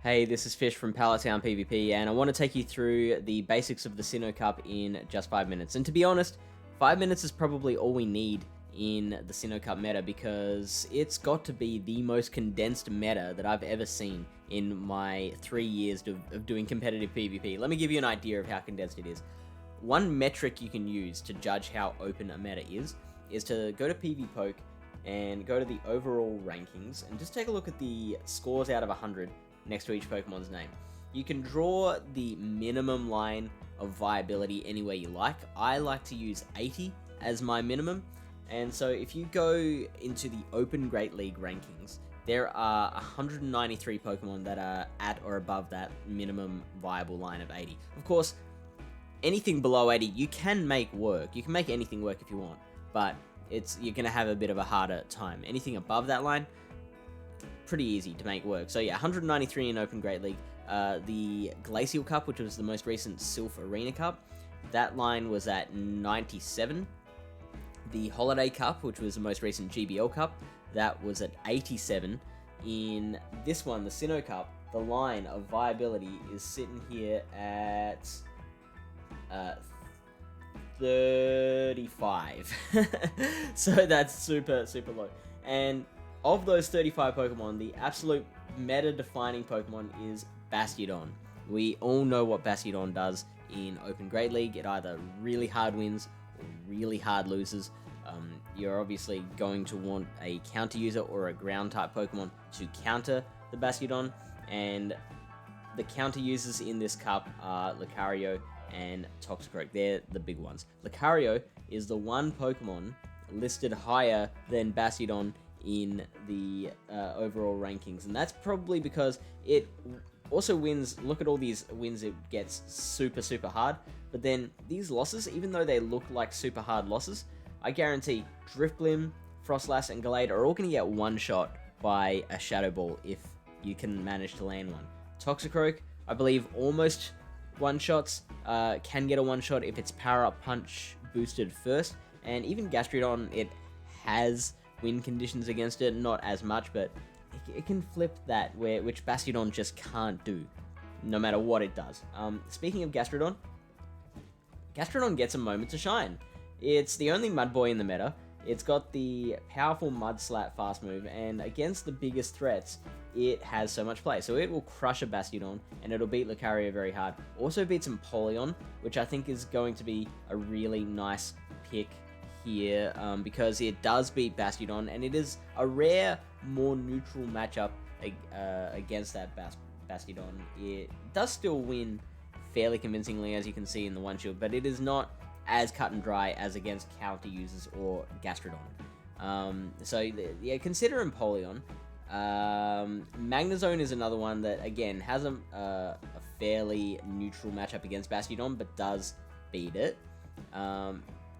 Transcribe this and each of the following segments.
Hey, this is Fish from Pallet Town PvP, and I want to take you through the basics of the Sinnoh Cup in just 5 minutes. And to be honest, 5 minutes is probably all we need in the Sinnoh Cup meta, because it's got to be the most condensed meta that I've ever seen in my 3 years of doing competitive PvP. Let me give you an idea of how condensed it is. One metric you can use to judge how open a meta is to go to PvPoke and go to the overall rankings and just take a look at the scores out of 100 next to each Pokemon's name. You can draw the minimum line of viability any way you like. I like to use 80 as my minimum, and so if you go into the Open Great League rankings, there are 193 Pokemon that are at or above that minimum viable line of 80. Of course, anything below 80 you can make work. You can make anything work if you want, but you're going to have a bit of a harder time. Anything above that line, pretty easy to make work. So yeah, 193 in Open Great League. The Glacial Cup, which was the most recent Sylph Arena Cup, that line was at 97. The Holiday Cup, which was the most recent GBL Cup, that was at 87. In this one, the Sinnoh Cup, the line of viability is sitting here at 35. So that's super low. And of those 35 Pokemon, the absolute meta-defining Pokemon is Bastiodon. We all know what Bastiodon does in Open Great League. It either really hard wins or really hard loses. You're obviously going to want a counter user or a ground type Pokemon to counter the Bastiodon, and the counter users in this cup are Lucario and Toxicroak. They're the big ones. Lucario is the one Pokemon listed higher than Bastiodon in the overall rankings, and that's probably because it also wins. Look at all these wins it gets super hard, but then these losses, even though they look like super hard losses, I guarantee Drifblim, Frostlass, and Gallade are all going to get one shot by a Shadow Ball if you can manage to land one. Toxicroak, I believe, almost one shots, can get a one shot if it's Power Up Punch boosted first, and even Gastrodon, it has win conditions against it, not as much, but it can flip that, which Bastiodon just can't do, no matter what it does. Speaking of Gastrodon gets a moment to shine. It's the only Mud Boy in the meta. It's got the powerful Mud Slap fast move, and against the biggest threats, it has so much play. So it will crush a Bastiodon, and it'll beat Lucario very hard. Also beats Empoleon, which I think is going to be a really nice pick here, because it does beat Bastiodon, and it is a rare, more neutral matchup against that Bastiodon. It does still win fairly convincingly, as you can see in the one shield, but it is not as cut and dry as against counter users or Gastrodon. So yeah, consider Empoleon. Magnezone is another one that, again, has a fairly neutral matchup against Bastiodon, but does beat it.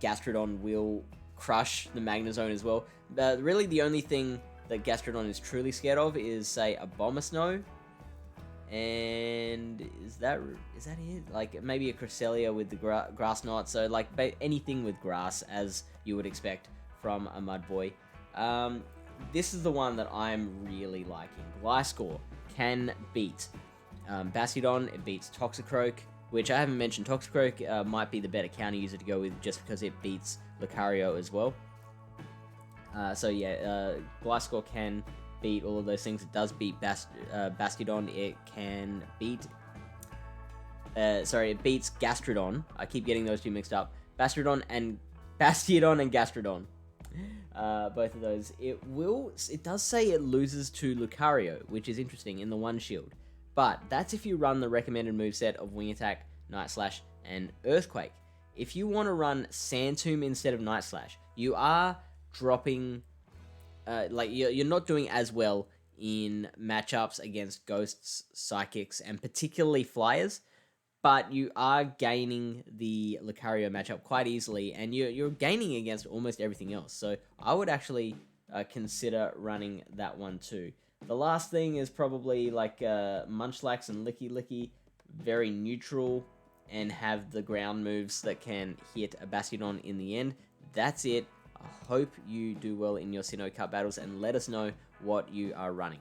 Gastrodon will crush the Magnezone as well. Really, the only thing that Gastrodon is truly scared of is, say, a Abomasnow. And is that it? Like, maybe a Cresselia with the grass knot. So, like, anything with grass, as you would expect from a Mud Boy. This is the one that I'm really liking. Gliscor can beat Bastiodon. It beats Toxicroak, which I haven't mentioned. Toxicroak might be the better counter user to go with, just because it beats Lucario as well. So yeah, Gliscor can beat all of those things. It does beat Bastiodon. It can beat... it beats Gastrodon. I keep getting those two mixed up. Bastiodon and Gastrodon. Both of those. It does say it loses to Lucario, which is interesting in the one shield. But that's if you run the recommended moveset of Wing Attack, Night Slash, and Earthquake. If you want to run Sand Tomb instead of Night Slash, you are dropping... you're not doing as well in matchups against Ghosts, Psychics, and particularly Flyers, but you are gaining the Lucario matchup quite easily, and you're gaining against almost everything else. So I would actually consider running that one too. The last thing is probably like Munchlax and Licky Licky, very neutral, and have the ground moves that can hit a Bastiodon in the end. That's it. I hope you do well in your Sinnoh Cup battles, and let us know what you are running.